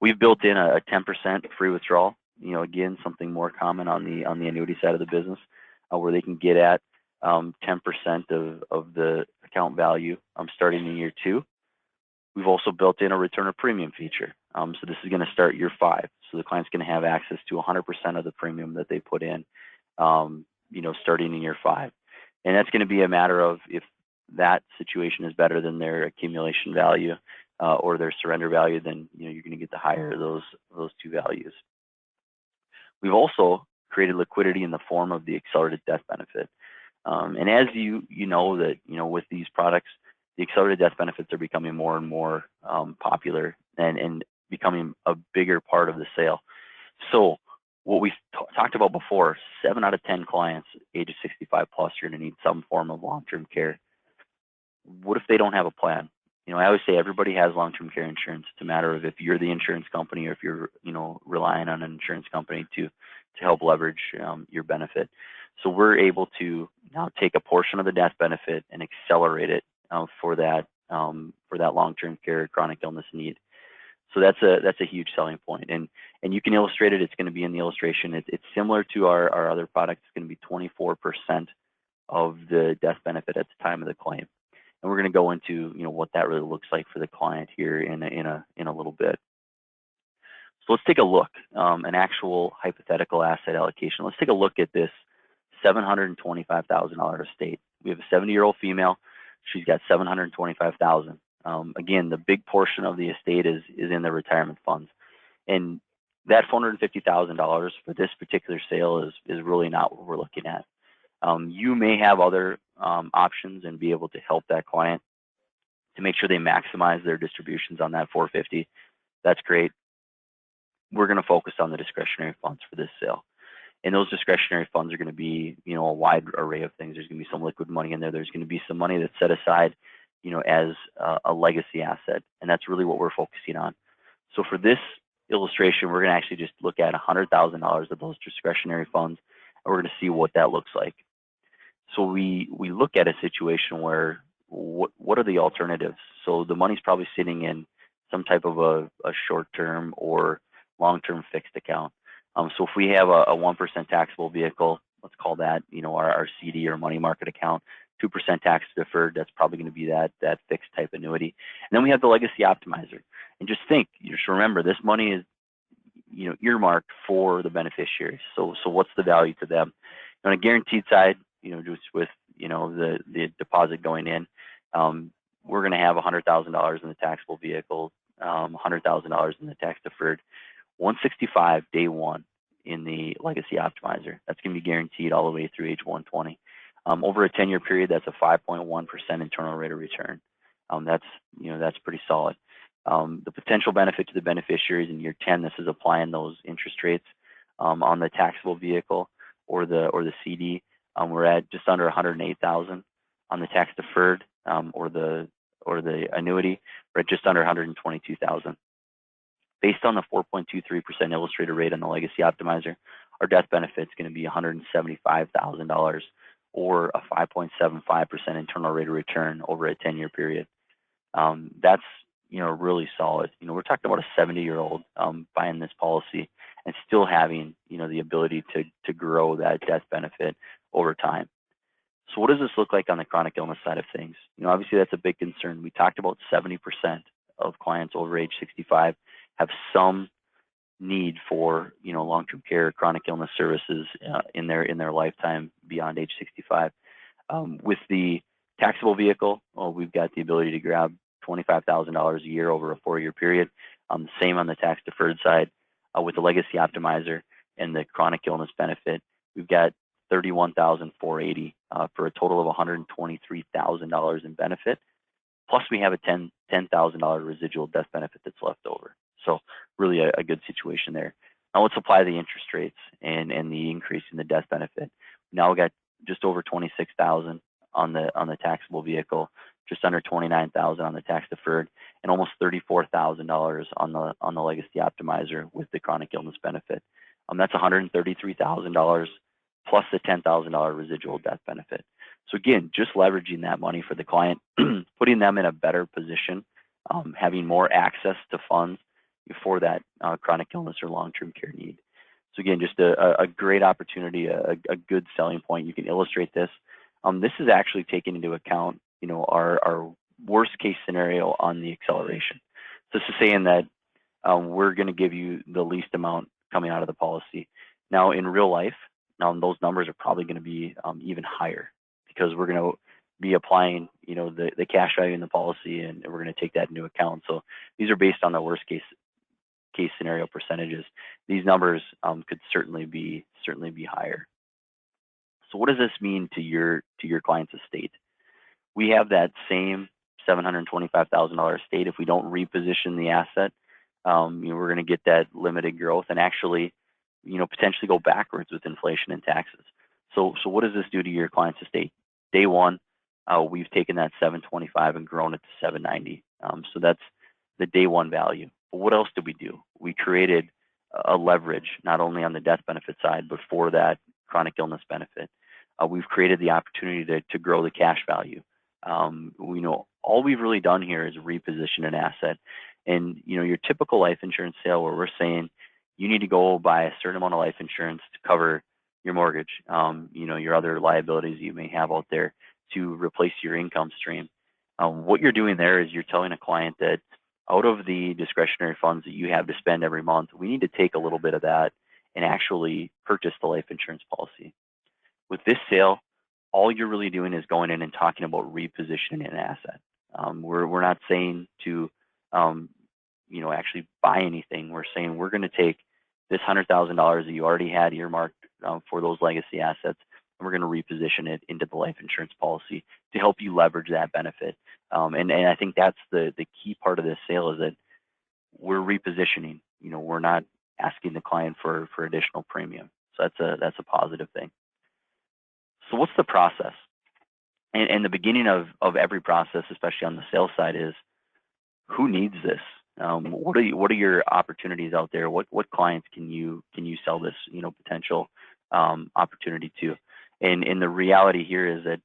We've built in a 10% free withdrawal. Again, something more common on the annuity side of the business, where they can get at 10% of the account value starting in year 2. We've also built in a return of premium feature. So this is going to start year 5. So the client's going to have access to 100% of the premium that they put in, starting in year 5. And that's going to be a matter of if that situation is better than their accumulation value or their surrender value, then you're going to get the higher of those two values. We've also created liquidity in the form of the accelerated death benefit. And as you know that with these products, the accelerated death benefits are becoming more and more popular and becoming a bigger part of the sale. So what we talked about before, 7 out of 10 clients ages 65 plus are going to need some form of long-term care. What if they don't have a plan? I always say everybody has long-term care insurance. It's a matter of if you're the insurance company or if you're relying on an insurance company to help leverage your benefit. So we're able to now take a portion of the death benefit and accelerate it for that long-term care chronic illness need. So that's a huge selling point, and you can illustrate it. It's going to be in the illustration. It's similar to our other products. It's going to be 24% of the death benefit at the time of the claim, and we're going to go into what that really looks like for the client here in a little bit. So let's take a look, an actual hypothetical asset allocation. Let's take a look at this $725,000 estate. We have a 70-year-old female. She's got $725,000. Again, the big portion of the estate is in the retirement funds, and that $450,000 for this particular sale is really not what we're looking at. You may have other options and be able to help that client to make sure they maximize their distributions on that $450,000. That's great. We're going to focus on the discretionary funds for this sale. And those discretionary funds are going to be, a wide array of things. There's going to be some liquid money in there. There's going to be some money that's set aside, as a legacy asset. And that's really what we're focusing on. So for this illustration, we're going to actually just look at $100,000 of those discretionary funds, and we're going to see what that looks like. So we look at a situation where what are the alternatives? So the money's probably sitting in some type of a short-term or long-term fixed account. So if we have a 1% taxable vehicle, let's call that, our CD or money market account, 2% tax deferred, that's probably going to be that fixed type annuity. And then we have the legacy optimizer. And just remember, this money is, earmarked for the beneficiaries. So what's the value to them? On a guaranteed side, just with, the deposit going in, we're going to have $100,000 in the taxable vehicle, $100,000 in the tax deferred, $165 day 1 in the legacy optimizer. That's going to be guaranteed all the way through age 120. Over a 10-year period, that's a 5.1% internal rate of return. That's pretty solid. The potential benefit to the beneficiaries in year 10, this is applying those interest rates on the taxable vehicle or the CD. We're at just under $108,000 on the tax deferred or the annuity. We're at just under $122,000. Based on the 4.23% illustrated rate on the legacy optimizer, our death benefit is going to be $175,000 or a 5.75% internal rate of return over a 10-year period. That's really solid. We're talking about a 70-year-old buying this policy and still having the ability to grow that death benefit over time. So what does this look like on the chronic illness side of things? Obviously that's a big concern. We talked about 70% of clients over age 65 have some need for long-term care, chronic illness services in their lifetime beyond age 65. With the taxable vehicle, we've got the ability to grab $25,000 a year over a 4-year period. Same on the tax deferred side. With the legacy optimizer and the chronic illness benefit, we've got $31,480 for a total of $123,000 in benefit. Plus we have a $10,000 residual death benefit that's left over. So really a good situation there. Now let's apply the interest rates and the increase in the death benefit. Now we got just over 26,000 on the taxable vehicle, just under 29,000 on the tax deferred, and almost $34,000 on the legacy optimizer with the chronic illness benefit. That's $133,000 plus the $10,000 residual death benefit. So again, just leveraging that money for the client, putting them in a better position, having more access to funds for that chronic illness or long-term care need. So again, just a great opportunity, a good selling point. You can illustrate this. This is actually taking into account, our worst case scenario on the acceleration. So this is saying that we're going to give you the least amount coming out of the policy. Now in real life, those numbers are probably going to be even higher, because we're going to be applying, the cash value in the policy, and we're going to take that into account. So these are based on the worst case scenario percentages. These numbers could certainly be higher. So what does this mean to your client's estate? We have that same $725,000 estate. If we don't reposition the asset, we're going to get that limited growth and actually, potentially go backwards with inflation and taxes. So what does this do to your client's estate? Day one, we've taken that 725 and grown it to 790. So that's the day one value. But what else did we do? We created a leverage, not only on the death benefit side, but for that chronic illness benefit. We've created the opportunity to grow the cash value. We know all we've really done here is reposition an asset. And your typical life insurance sale, where we're saying you need to go buy a certain amount of life insurance to cover your mortgage, your other liabilities you may have out there to replace your income stream. What you're doing there is you're telling a client that out of the discretionary funds that you have to spend every month, we need to take a little bit of that and actually purchase the life insurance policy. With this sale, all you're really doing is going in and talking about repositioning an asset. We're not saying to, actually buy anything. We're saying we're going to take this $100,000 that you already had earmarked for those legacy assets, and we're going to reposition it into the life insurance policy to help you leverage that benefit. And I think that's the key part of this sale, is that we're repositioning. We're not asking the client for additional premium. So that's a positive thing. So what's the process? And the beginning of every process, especially on the sales side, is who needs this? What are your opportunities out there? What clients can you sell this potential opportunity to? And the reality here is that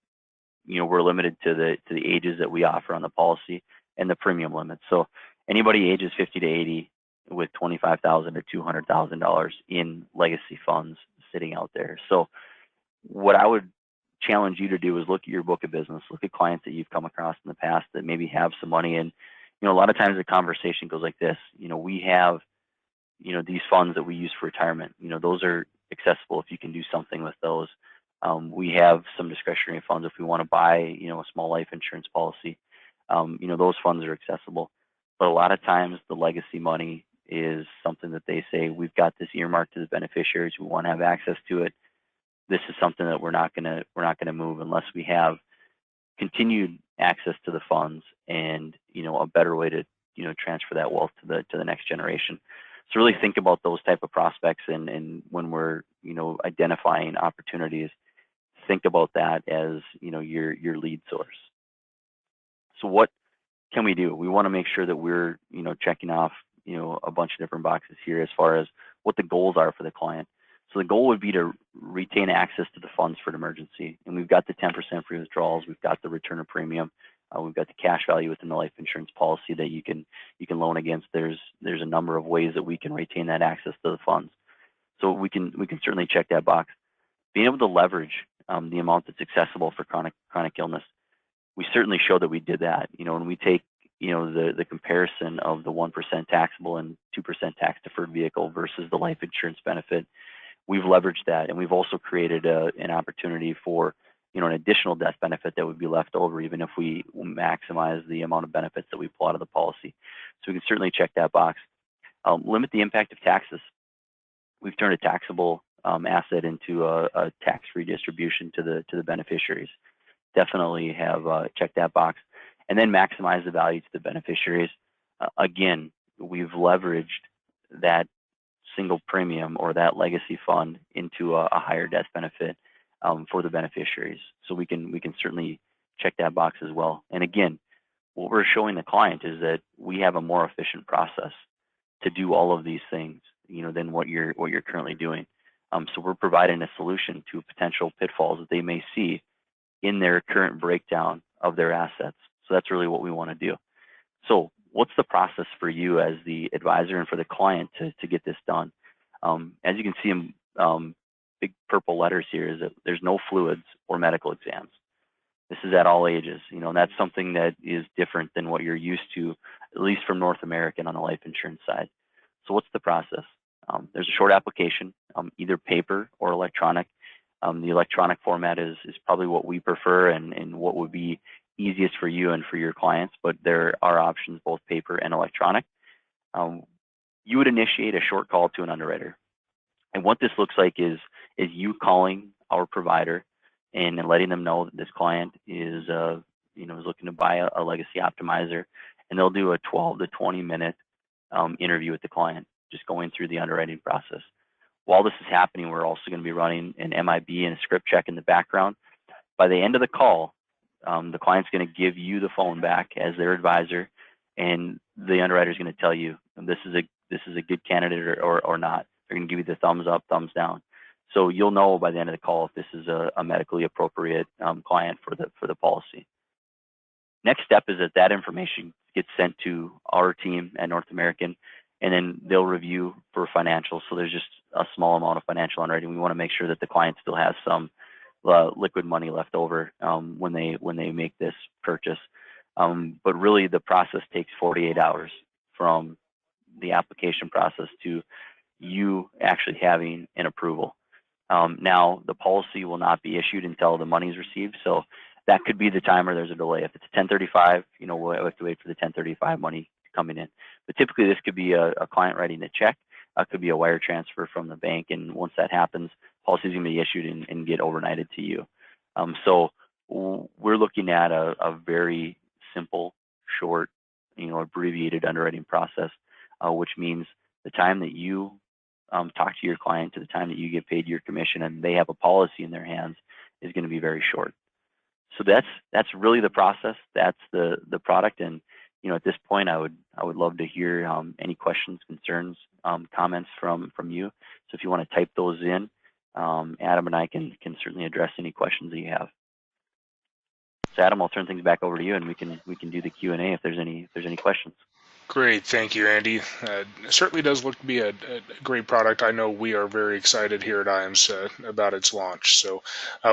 we're limited to the ages that we offer on the policy and the premium limits. So anybody ages 50 to 80 with $25,000 to $200,000 in legacy funds sitting out there. So what I would challenge you to do is look at your book of business, look at clients that you've come across in the past that maybe have some money. And a lot of times the conversation goes like this: we have these funds that we use for retirement. Those are accessible if you can do something with those. We have some discretionary funds if we want to buy a small life insurance policy. Those funds are accessible. But a lot of times the legacy money is something that they say, we've got this earmarked to the beneficiaries, we want to have access to it. This is something that we're not gonna move unless we have continued access to the funds and a better way to transfer that wealth to the next generation. So really think about those type of prospects, and when we're identifying opportunities, think about that as your lead source. So what can we do? We want to make sure that we're checking off a bunch of different boxes here as far as what the goals are for the client. So the goal would be to retain access to the funds for an emergency. And we've got the 10% free withdrawals. We've got the return of premium. We've got the cash value within the life insurance policy that you can loan against. There's a number of ways that we can retain that access to the funds. So we can certainly check that box. Being able to leverage the amount that's accessible for chronic illness. We certainly show that we did that. When we take the comparison of the 1% taxable and 2% tax deferred vehicle versus the life insurance benefit, we've leveraged that, and we've also created an opportunity for an additional death benefit that would be left over, even if we maximize the amount of benefits that we pull out of the policy. So we can certainly check that box. Limit the impact of taxes. We've turned a taxable asset into a tax-free distribution to the beneficiaries. Definitely have checked that box. And then maximize the value to the beneficiaries. Again, we've leveraged that single premium or that legacy fund into a higher death benefit for the beneficiaries. So we can certainly check that box as well. And again, what we're showing the client is that we have a more efficient process to do all of these things, than what you're currently doing. So we're providing a solution to potential pitfalls that they may see in their current breakdown of their assets. So that's really what we want to do. So what's the process for you as the advisor and for the client to get this done? As you can see in big purple letters here, is that there's no fluids or medical exams. This is at all ages, and that's something that is different than what you're used to, at least from North American on the life insurance side. So what's the process? There's a short application, either paper or electronic. The electronic format is probably what we prefer and what would be easiest for you and for your clients, but there are options, both paper and electronic. You would initiate a short call to an underwriter. And what this looks like is you calling our provider and letting them know that this client is looking to buy a legacy optimizer, and they'll do a 12 to 20 minute interview with the client, just going through the underwriting process. While this is happening, we're also going to be running an MIB and a script check in the background. By the end of the call, the client's going to give you the phone back as their advisor, and the underwriter is going to tell you this is a good candidate or not. They're going to give you the thumbs up, thumbs down. So you'll know by the end of the call if this is a medically appropriate client for the policy. Next step is that information gets sent to our team at North American, and then they'll review for financials. So there's just a small amount of financial underwriting. We want to make sure that the client still has some liquid money left over when they make this purchase. But really, the process takes 48 hours from the application process to you actually having an approval. Now, the policy will not be issued until the money is received. So that could be the time where there's a delay. If it's a 1035, we'll have to wait for the 1035 money coming in. But typically, this could be a client writing a check. It could be a wire transfer from the bank. And once that happens, policy is going to be issued and get overnighted to you. So we're looking at a very simple, short, abbreviated underwriting process, which means the time that you talk to your client to the time that you get paid your commission and they have a policy in their hands is going to be very short. So that's really the process. That's the product. And at this point, I would love to hear any questions, concerns, comments from you. So if you want to type those in, Adam and I can certainly address any questions that you have. So Adam, I'll turn things back over to you, and we can do the Q&A if there's any questions. Great, thank you, Andy. It certainly does look to be a great product. I know we are very excited here at IAMS about its launch. So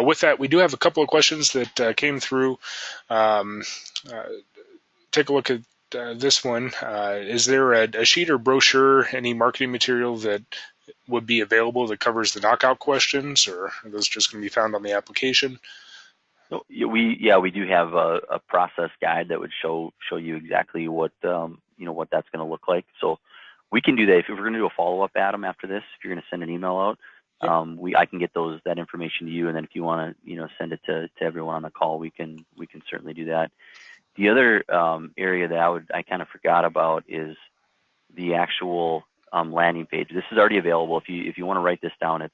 with that, we do have a couple of questions that came through. Take a look at this one. Is there a sheet or brochure, any marketing material that would be available that covers the knockout questions, or are those just going to be found on the application? So we do have a process guide that would show you exactly what what that's going to look like. So we can do that if we're going to do a follow-up, Adam, after this. If you're going to send an email out, yep. I can get that information to you, and then if you want to send it to everyone on the call, we can certainly do that. The other area that I kind of forgot about is the actual landing page. This is already available. If you want to write this down, it's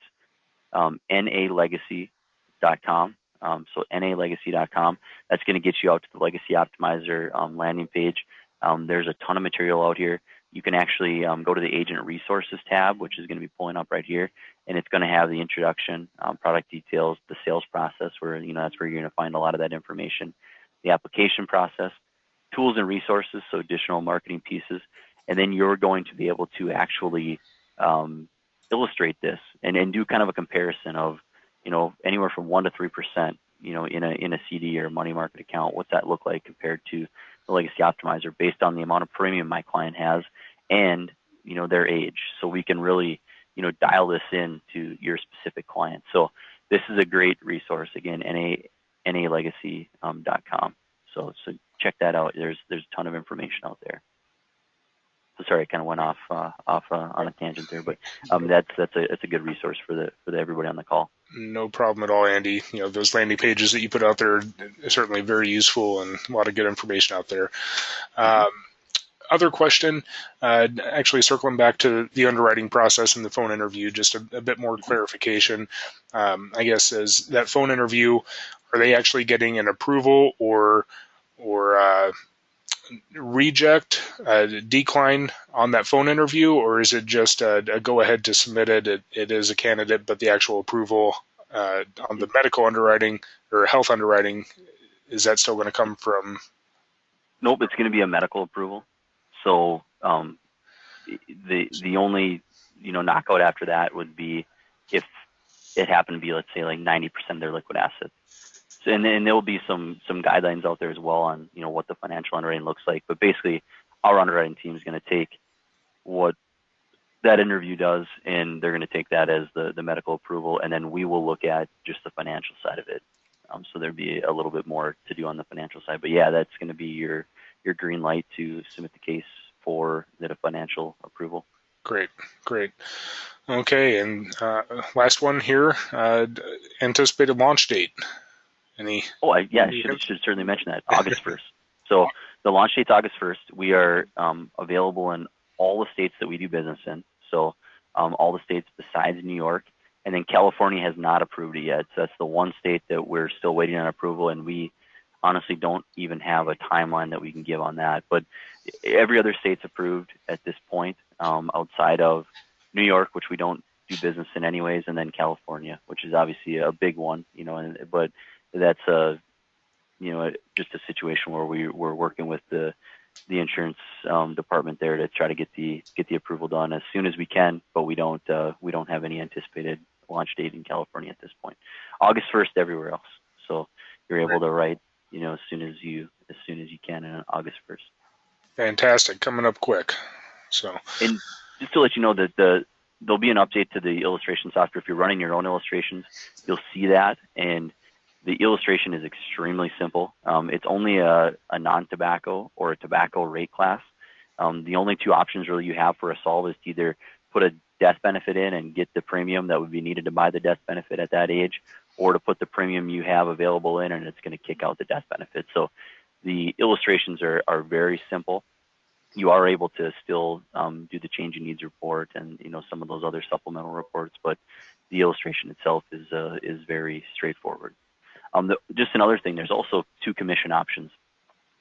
nalegacy.com. So nalegacy.com. That's going to get you out to the Legacy Optimizer landing page. There's a ton of material out here. You can actually go to the Agent Resources tab, which is going to be pulling up right here, and it's going to have the introduction, product details, the sales process, where that's where you're going to find a lot of that information, the application process, tools and resources, so additional marketing pieces, and then you're going to be able to actually illustrate this and do kind of a comparison of anywhere from 1% to 3%, in a CD or money market account. What's that look like compared to the Legacy Optimizer based on the amount of premium my client has and their age? So we can really dial this in to your specific client. So this is a great resource. Again, nalegacy.com. So check that out. There's a ton of information out there. So sorry, I kind of went off on a tangent there, but that's a good resource for everybody on the call. No problem at all, Andy. Those landing pages that you put out there are certainly very useful and a lot of good information out there. Other question, actually circling back to the underwriting process and the phone interview, just a bit more clarification. I guess is that phone interview, are they actually getting an approval or reject, decline on that phone interview, or is it just a go ahead to submit it? It is a candidate, but the actual approval on the medical underwriting or health underwriting, is that still going to come from? Nope, it's going to be a medical approval. So the only knockout after that would be if it happened to be, let's say, like 90% of their liquid assets. So, and there will be some guidelines out there as well on what the financial underwriting looks like. But basically, our underwriting team is going to take what that interview does, and they're going to take that as the medical approval, and then we will look at just the financial side of it. So there'd be a little bit more to do on the financial side. But yeah, that's going to be your green light to submit the case for the financial approval. Great. Okay, and last one here, anticipated launch date. Any? Oh, I should certainly mention that. August 1st. So the launch date's August 1st. We are available in all the states that we do business in. So all the states besides New York. And then California has not approved it yet. So that's the one state that we're still waiting on approval, and we honestly don't even have a timeline that we can give on that. But every other state's approved at this point, outside of New York, which we don't do business in anyways, and then California, which is obviously a big one, but that's just a situation where we're working with the insurance department there to try to get the approval done as soon as we can, but we don't have any anticipated launch date in California at this point. August 1st everywhere else. So you're able to write, as soon as you can on August 1st. Fantastic, coming up quick. So, and just to let you know that there'll be an update to the illustration software. If you're running your own illustrations, you'll see that, and the illustration is extremely simple. It's only a non-tobacco or a tobacco rate class. The only two options really you have for a solve is to either put a death benefit in and get the premium that would be needed to buy the death benefit at that age, or to put the premium you have available in and it's going to kick out the death benefit. So the illustrations are very simple. You are able to still do the change in needs report and some of those other supplemental reports, but the illustration itself is very straightforward. Just another thing, there's also two commission options.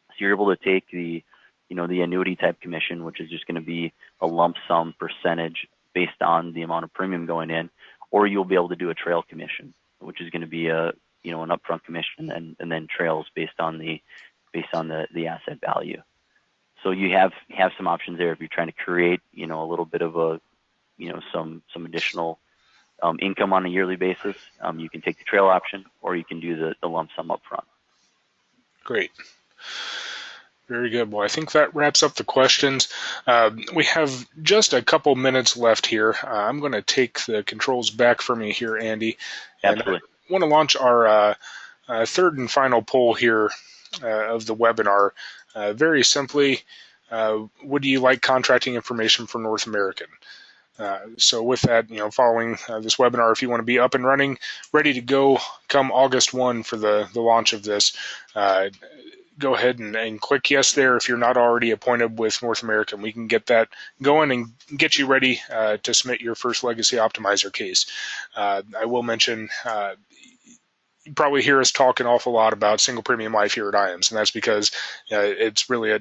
So you're able to take the annuity type commission, which is just going to be a lump sum percentage based on the amount of premium going in, or you'll be able to do a trail commission, which is going to be an upfront commission and then trails based on the asset value. So you have some options there if you're trying to create a little bit of a some additional income on a yearly basis. You can take the trail option, or you can do the lump sum up front. Great. Very good. Well, I think that wraps up the questions. We have just a couple minutes left here. I'm going to take the controls back from you here, Andy. Absolutely. And I want to launch our third and final poll here of the webinar. Very simply, would you like contracting information for North American? So with that, following this webinar, if you want to be up and running, ready to go come August 1 for the launch of this, go ahead and click yes there. If you're not already appointed with North American, we can get that going and get you ready to submit your first Legacy Optimizer case. I will mention, you probably hear us talk an awful lot about single premium life here at IAMS, and that's because it's really a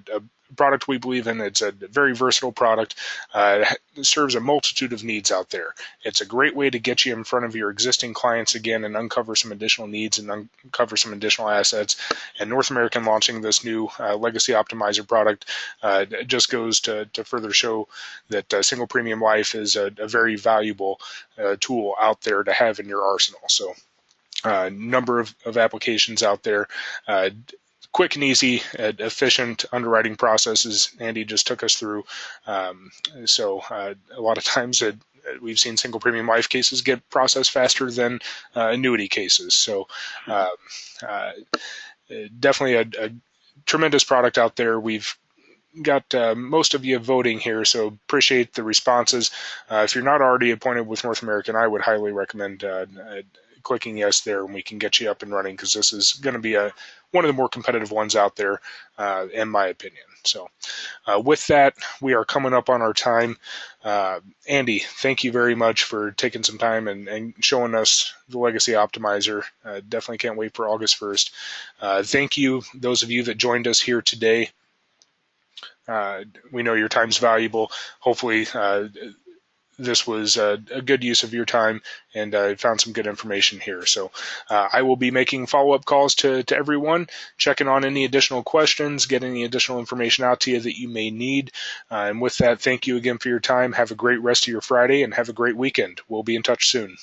product we believe in. It's a very versatile product. It serves a multitude of needs out there. It's a great way to get you in front of your existing clients again and uncover some additional needs and uncover some additional assets. And North American launching this new Legacy Optimizer product just goes to further show that single premium life is a very valuable tool out there to have in your arsenal. So number of applications out there. Quick and easy, efficient underwriting processes Andy just took us through. So a lot of times we've seen single premium life cases get processed faster than annuity cases. So definitely a tremendous product out there. We've got most of you voting here, so appreciate the responses. If you're not already appointed with North American, I would highly recommend clicking yes there, and we can get you up and running, because this is going to be one of the more competitive ones out there, in my opinion. So with that, we are coming up on our time. Andy, thank you very much for taking some time and showing us the Legacy Optimizer. Definitely can't wait for August 1st. Thank you, those of you that joined us here today. We know your time's valuable. Hopefully, this was a good use of your time, and I found some good information here. So I will be making follow-up calls to everyone, checking on any additional questions, getting any additional information out to you that you may need. And with that, thank you again for your time. Have a great rest of your Friday, and have a great weekend. We'll be in touch soon.